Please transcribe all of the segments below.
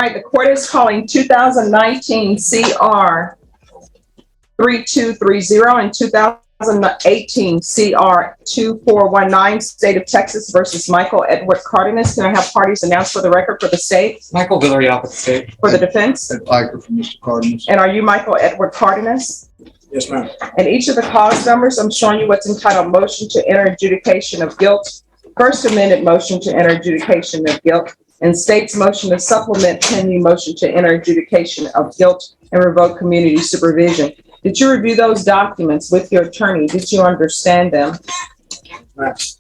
right, the court is calling 2019 CR 3230 and 2018 CR 2419, State of Texas versus Michael Edward Cardenas. Can I have parties announced for the record for the state? Michael Villarreal for the state. For the defense? Ed Piker from Mr. Cardenas. And are you Michael Edward Cardenas? Yes, ma'am. And each of the cause numbers, I'm showing you what's entitled motion to enter adjudication of guilt, first amended motion to enter adjudication of guilt, and state's motion to supplement pending motion to enter adjudication of guilt and revoke community supervision. Did you review those documents with your attorney? Did you understand them? Yes.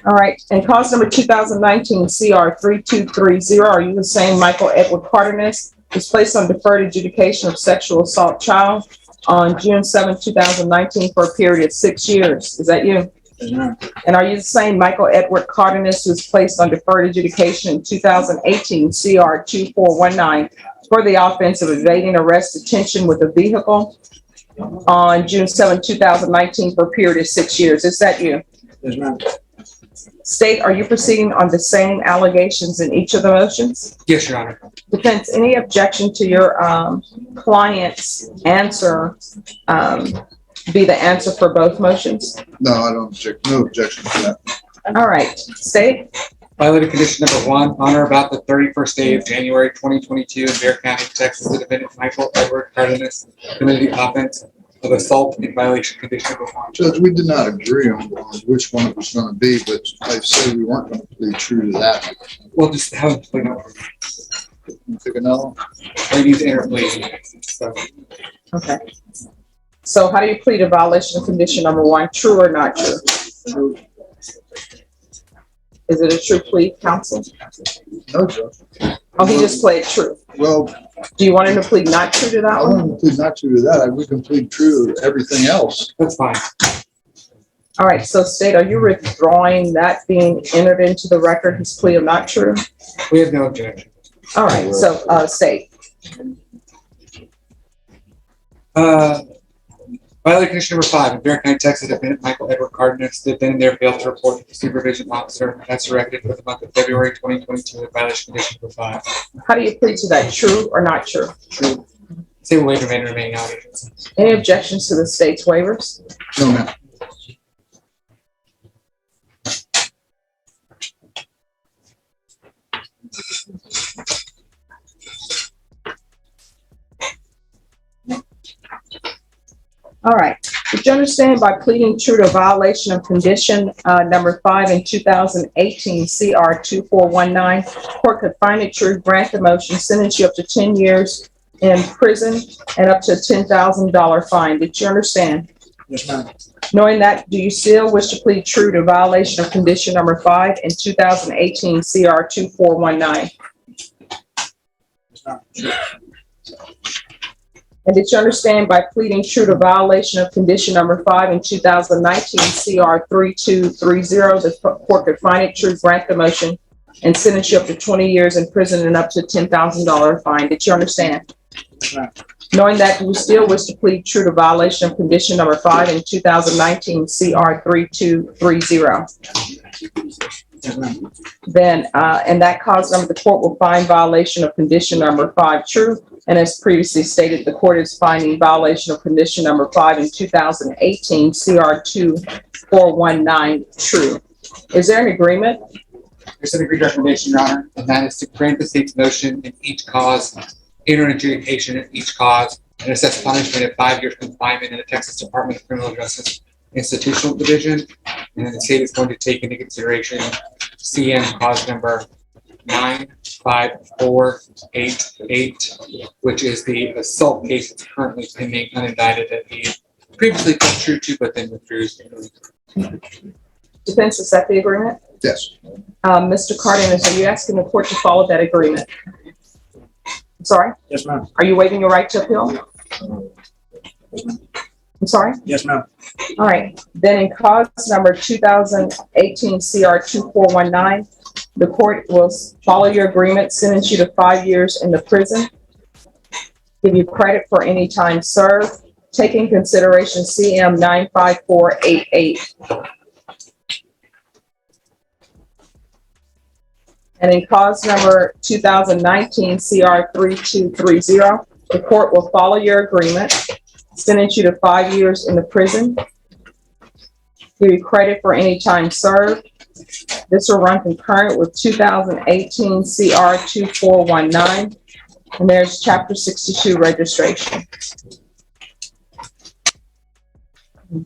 All right, and cause number 2019 CR 3230, are you the same Michael Edward Cardenas? Was placed on deferred adjudication of sexual assault child on June 7, 2019 for a period of 6 years. Is that you? Yes, ma'am. And are you the same Michael Edward Cardenas who was placed on deferred adjudication in 2018 CR 2419 for the offense of evading arrest detention with a vehicle on June 7, 2019 for a period of 6 years? Is that you? Yes, ma'am. State, are you proceeding on the same allegations in each of the motions? Yes, Your Honor. Defense, any objection to your client's answer be the answer for both motions? No, I don't object. No objection to that. All right, state. Violated condition number 1, on or about the 31st day of January 2022 in Bexar County, Texas, the defendant Michael Edward Cardenas committed the offense of assault in violation condition number 1. Judge, we did not agree on which one it was going to be, but I said we weren't going to plead true to that. We'll just have him plead no. Pick another one. We need to enter plea. So, Okay. So how do you plead a violation of condition number 1? True or not true? True. Is it a true plea, counsel? No, Judge. Oh, he just played true. Well, Do you want him to plead not true to that I one? want to plead not true to that. We can plead true to everything else. that's fine. All right, so state, are you withdrawing that being entered into the record, his plea of not true? We have no objection. All right, so state. Violated condition number 5 in Bexar County, Texas, defendant Michael Edward Cardenas, the defendant there failed to report to the supervision officer as directed for the month of February 2022 in violation condition number 5. How do you plead to that, true or not true? True. Same waiver may remain out. Any objections to the state's waivers? No, ma'am. All right. Did you understand by pleading true to violation of condition number 5 in 2018 CR 2419, court could find it true, grant the motion, sentence you up to 10 years in prison and up to a $10,000 fine. Did you understand? Yes, ma'am. Knowing that, do you still wish to plead true to violation of condition number 5 in 2018 CR 2419? Yes, ma'am. And did you understand by pleading true to violation of condition number 5 in 2019 CR 3230, the court could find it true, grant the motion, and sentence you up to 20 years in prison and up to a $10,000 fine? Did you understand? Yes, ma'am. Knowing that, do you still wish to plead true to violation of condition number 5 in 2019 CR 3230? Yes, ma'am. Then, and that cause number, the court will find violation of condition number 5 true. And as previously stated, the court is finding violation of condition number 5 in 2018 CR 2419 true. Is there an agreement? There's an agreed recommendation, Your Honor, and that is to grant the state's motion in each cause, enter an adjudication in each cause, and assess punishment of 5 years confinement in the Texas Department of Criminal Justice Institutional Division. And then the state is going to take into consideration CM cause number 95488, which is the assault case that's currently pending unindicted that he previously pled true to, but then withdrew. Defense, is that the agreement? Yes. Mr. Cardenas, are you asking the court to follow that agreement? I'm sorry? Yes, ma'am. Are you waiving your right to appeal? I'm sorry? Yes, ma'am. All right. Then in cause number 2018 CR 2419, the court will follow your agreement, sentence you to 5 years in the prison, give you credit for any time served, take in consideration CM 95488. And in cause number 2019 CR 3230, the court will follow your agreement, sentence you to 5 years in the prison, give you credit for any time served. This will run concurrent with 2018 CR 2419, and there's Chapter 62 registration.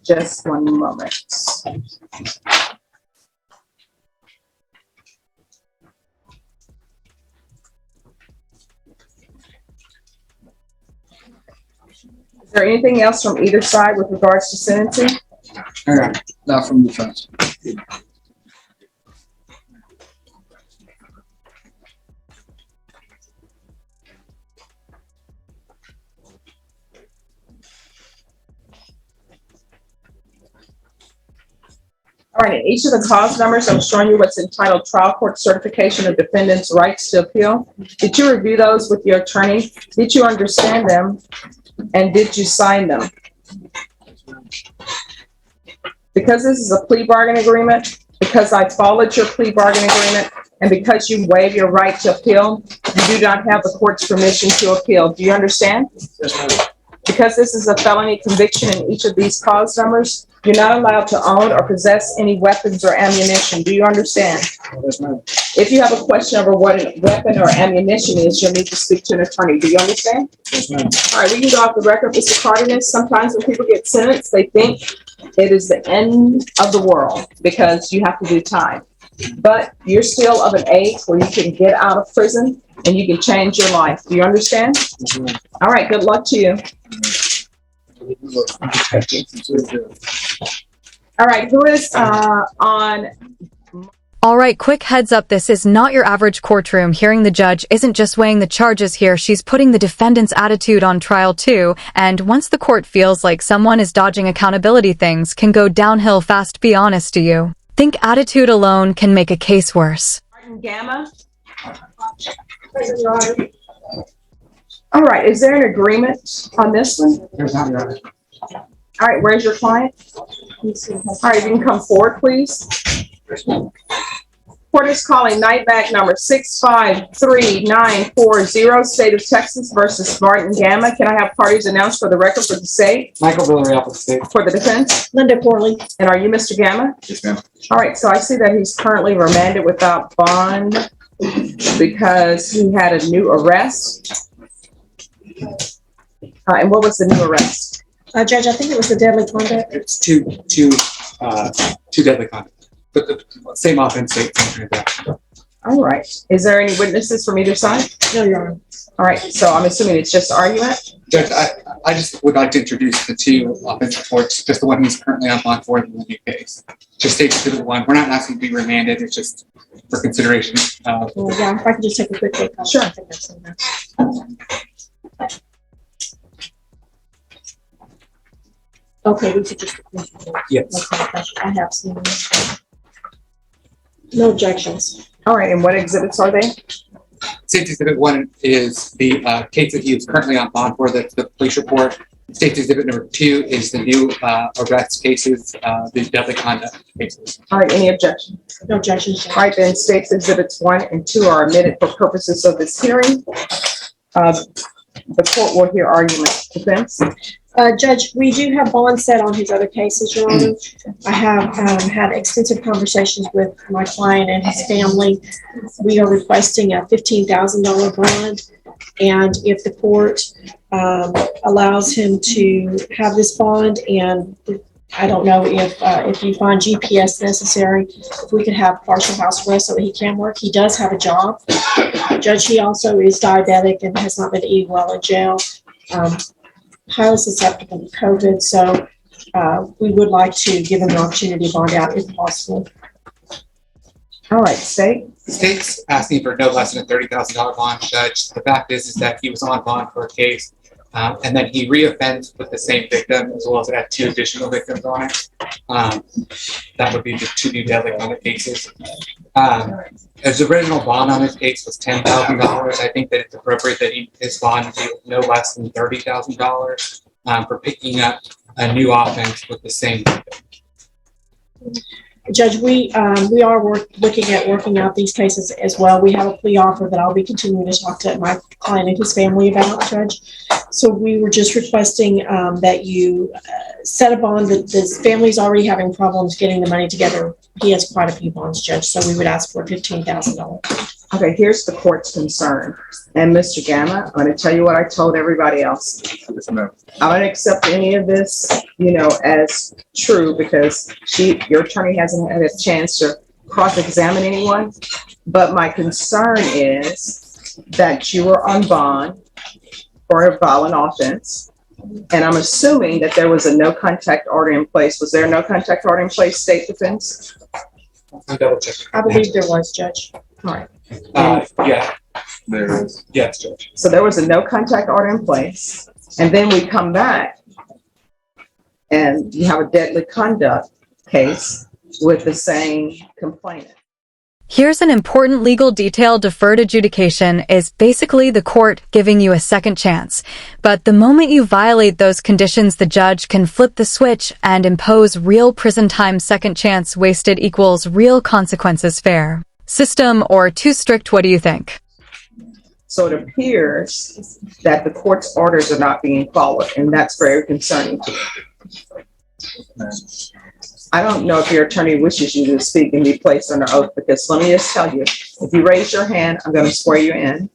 Just one moment. Is there anything else from either side with regards to sentencing? Not from defense. All right, in each of the cause numbers, I'm showing you what's entitled Trial Court Certification of Defendant's Rights to Appeal. Did you review those with your attorney? Did you understand them? And did you sign them? Because this is a plea bargain agreement, because I followed your plea bargain agreement, and because you waive your right to appeal, you do not have the court's permission to appeal. Do you understand? Yes, ma'am. Because this is a felony conviction in each of these cause numbers, you're not allowed to own or possess any weapons or ammunition. Do you understand? Yes, ma'am. If you have a question over what a weapon or ammunition is, you'll need to speak to an attorney. Do you understand? Yes, ma'am. All right, we can go off the record, Mr. Cardenas. Sometimes when people get sentenced, they think it is the end of the world because you have to do time. But you're still of an age where you can get out of prison and you can change your life. Do you understand? Yes, ma'am. All right, good luck to you. All right, who is on? All right, quick heads up, this is not your average courtroom. Hearing the judge isn't just weighing the charges here, she's putting the defendant's attitude on trial too, and once the court feels like someone is dodging accountability, things can go downhill fast, be honest to you. Think attitude alone can make a case worse. Gamma? All right, is there an agreement on this one? There's not, Your Honor. All right, where's your client? All right, you can come forward, please. Court is calling night bag number 653940, State of Texas versus Martin Gamma. Can I have parties announced for the record for the state? Michael Villarreal for the state. For the defense? Linda Corley. And are you Mr. Gamma? Yes, ma'am. All right, so I see that he's currently remanded without bond because he had a new arrest. And what was the new arrest? Judge, I think it was the deadly conduct. It's two deadly conduct, but the same offense, same transaction. All right. Is there any witnesses from either side? No, Your Honor. All right, so I'm assuming it's just argument? Judge, I just would like to introduce the two offense reports, just the one he's currently on bond for in the new case. Just state to the one, we're not asking to be remanded, it's just for consideration. Well, yeah, if I could just take a quick look. Sure. I think that's in there. Okay, these are just. Yes. I have seen. No objections. All right, and what exhibits are they? Safety exhibit one is the case that he is currently on bond for, that's the police report. Safety exhibit number two is the new arrest cases, the deadly conduct cases. All right, any objection? No objections. All right, then states exhibits 1 and 2 are omitted for purposes of this hearing. The court will hear argument. Defense? Judge, we do have bond set on his other cases, Your Honor. I have had extensive conversations with my client and his family. We are requesting a $15,000 bond. And if the court allows him to have this bond, and I don't know if you find GPS necessary, if we could have partial house arrest so that he can work. He does have a job. Judge, he also is diabetic and has not been eating well in jail. Highly susceptible to COVID, so we would like to give him an opportunity to bond out if possible. All right, state. The state's asking for no less than a $30,000 bond, Judge. The fact is that he was on bond for a case, and then he reoffends with the same victim, as well as had 2 additional victims on it. That would be the 2 new deadly conduct cases. His original bond on this case was $10,000. I think that it's appropriate that his bond be no less than $30,000 for picking up a new offense with the same victim. Judge, we are looking at working out these cases as well. We have a plea offer that I'll be continuing to talk to my client and his family about, Judge. So we were just requesting that you set a bond. That this family's already having problems getting the money together. He has quite a few bonds, Judge, so we would ask for $15,000. Okay, here's the court's concern. And Mr. Gamma, I'm going to tell you what I told everybody else. Yes, ma'am. I don't accept any of this, as true because your attorney hasn't had a chance to cross-examine anyone. But my concern is that you were on bond for a violent offense. And I'm assuming that there was a no contact order in place. Was there a no contact order in place, state defense? I'm double checking. I believe there was, Judge. All right. Yeah, There is. yes, Judge. So there was a no contact order in place. And then we come back and you have a deadly conduct case with the same complainant. Here's an important legal detail. Deferred adjudication is basically the court giving you a second chance. But the moment you violate those conditions, the judge can flip the switch and impose real prison time. Second chance wasted equals real consequences. Fair system or too strict? What do you think? So it appears that the court's orders are not being followed, and that's very concerning to me. I don't know if your attorney wishes you to speak and be placed under oath, because let me just tell you, if you raise your hand, I'm going to swear you in,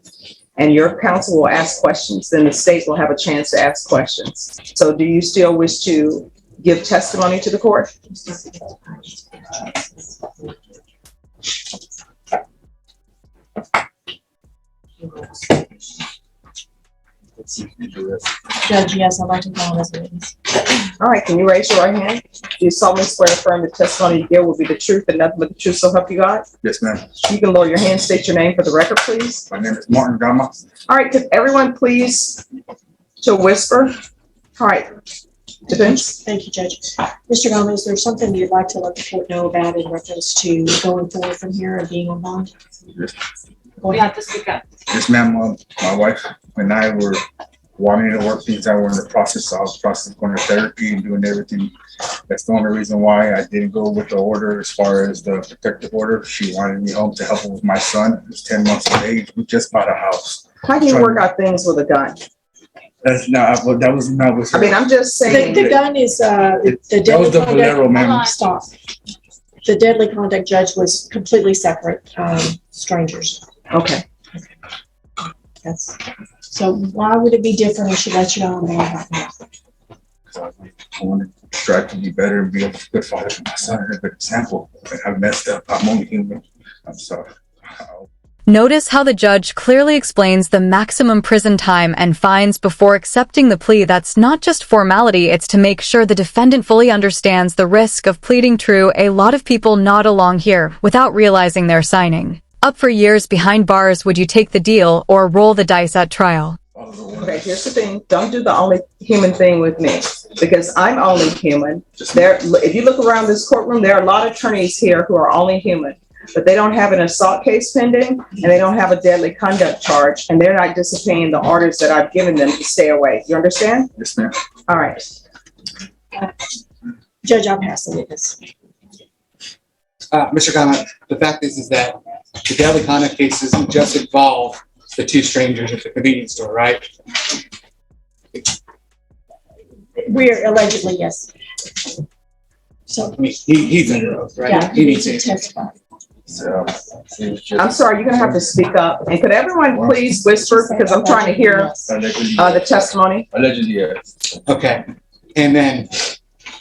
and your counsel will ask questions, then the state will have a chance to ask questions. So do you still wish to give testimony to the court? Judge, yes, I'd like to call as witness. All right, can you raise your right hand? Do you solemnly swear to affirm the testimony you give will be the truth and nothing but the truth, so help you God? Yes, ma'am. You can lower your hand, state your name for the record, please. My name is Martin Gama. All right, could everyone please to whisper? All right, defense. Thank you, Judge. Mr. Gomez, is there something you'd like to let the court know about in reference to going forward from here and being on bond? Yes. Go ahead. To speak up. Yes, ma'am. My wife and I were wanting to work things out. We're in the process. I was going to therapy and doing everything. That's the only reason why I didn't go with the order as far as the protective order. She wanted me home to help her with my son, who's 10 months of age. We just bought a house. How do you work out things with a gun? That's not, that was not with her. I mean, I'm just saying. The gun is, the That deadly was the Bolero, ma'am. conduct. Stop. The deadly conduct, Judge, was completely separate, strangers. Okay. That's, so why would it be different if she let you know on that? I want to try to be better and be a good father for my son and a good example. But I messed up. I'm only human. I'm sorry. Notice how the judge clearly explains the maximum prison time and fines before accepting the plea. That's not just formality, it's to make sure the defendant fully understands the risk of pleading true. A lot of people nod along here without realizing they're signing up for years behind bars. Would you take the deal or roll the dice at trial? Okay, here's the thing. Don't do the only human thing with me, because I'm only human. If you look around this courtroom, there are a lot of attorneys here who are only human, but they don't have an assault case pending and they don't have a deadly conduct charge, and they're not disobeying the orders that I've given them to stay away. You understand? Yes, ma'am. All right. Judge, I'll pass the witness. Mr. Gama, the fact is that the deadly conduct cases just involve the two strangers at the convenience store, right? We're allegedly, yes. So, I mean, he's under oath, right? yeah, He needs to. testify. So, I'm sorry, you're gonna have to speak up. And could everyone please whisper, because I'm trying to hear the testimony? Allegedly, yes. Okay, and then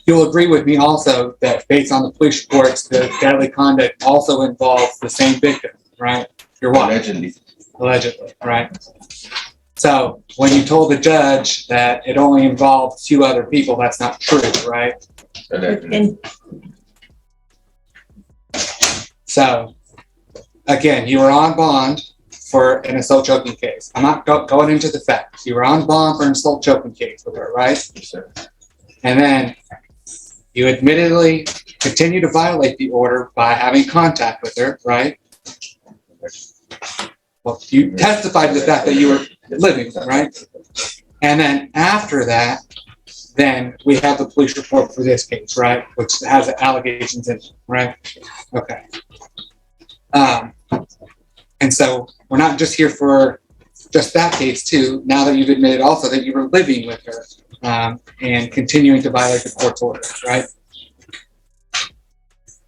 you'll agree with me also that based on the police reports, the deadly conduct also involves the same victim, right? Your wife. Allegedly, right? So when you told the judge that it only involved two other people, that's not true, right? And So again, you were on bond for an assault choking case. I'm not going into the facts. You were on bond for an assault choking case with her, right? Yes, sir. And then you admittedly continue to violate the order by having contact with her, right? Well, you testified to the fact that you were living, right? And then after that, then we have the police report for this case, right? Which has allegations in it, right? Okay. And so we're not just here for just that case too, now that you've admitted also that you were living with her, and continuing to violate the court's orders, right?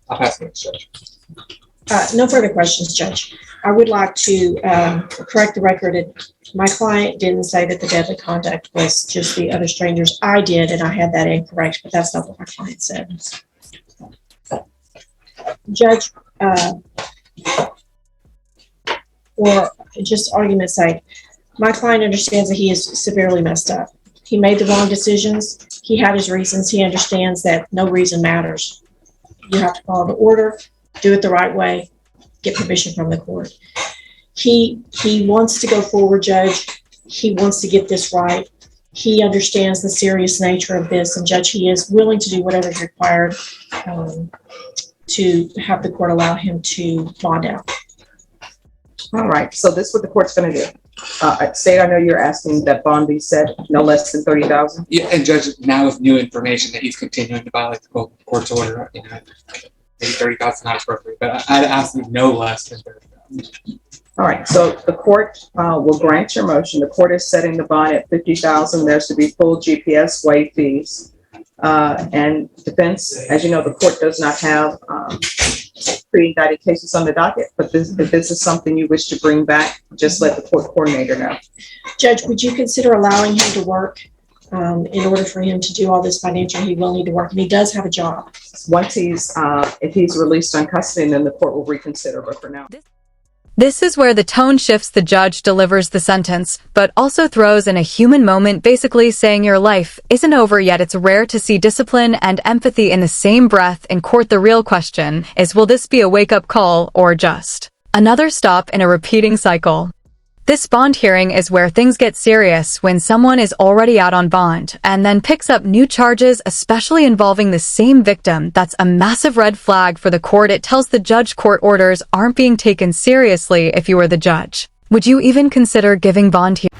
I'll pass it to the judge. No further questions, Judge. I would like to correct the record. My client didn't say that the deadly conduct was just the other strangers. I did, and I had that incorrect, but that's not what my client said. Judge, for just argument's sake, my client understands that he is severely messed up. He made the wrong decisions. He had his reasons. He understands that no reason matters. You have to follow the order, do it the right way, get permission from the court. He wants to go forward, Judge. He wants to get this right. He understands the serious nature of this, and Judge, he is willing to do whatever is required to have the court allow him to bond out. All right, so this is what the court's gonna do. State, I know you're asking that bond be set no less than 30,000. Yeah, and Judge, now with new information that he's continuing to violate the court's order, you know, maybe 30,000 not appropriate, but I'd ask him no less than 30,000. All right, so the court will grant your motion. The court is setting the bond at 50,000. There's to be full GPS waive fees. And defense, as you know, the court does not have pre-indicted cases on the docket, but if this is something you wish to bring back, just let the court coordinator know. Judge, would you consider allowing him to work in order for him to do all this financial? He will need to work, and he does have a job. Once if he's released on custody, then the court will reconsider, but for now. This is where the tone shifts. The judge delivers the sentence, but also throws in a human moment, basically saying your life isn't over yet. It's rare to see discipline and empathy in the same breath in court. The real question is, will this be a wake-up call or just another stop in a repeating cycle? This bond hearing is where things get serious, when someone is already out on bond and then picks up new charges, especially involving the same victim. That's a massive red flag for the court. It tells the judge court orders aren't being taken seriously. If you were the judge, would you even consider giving bond here?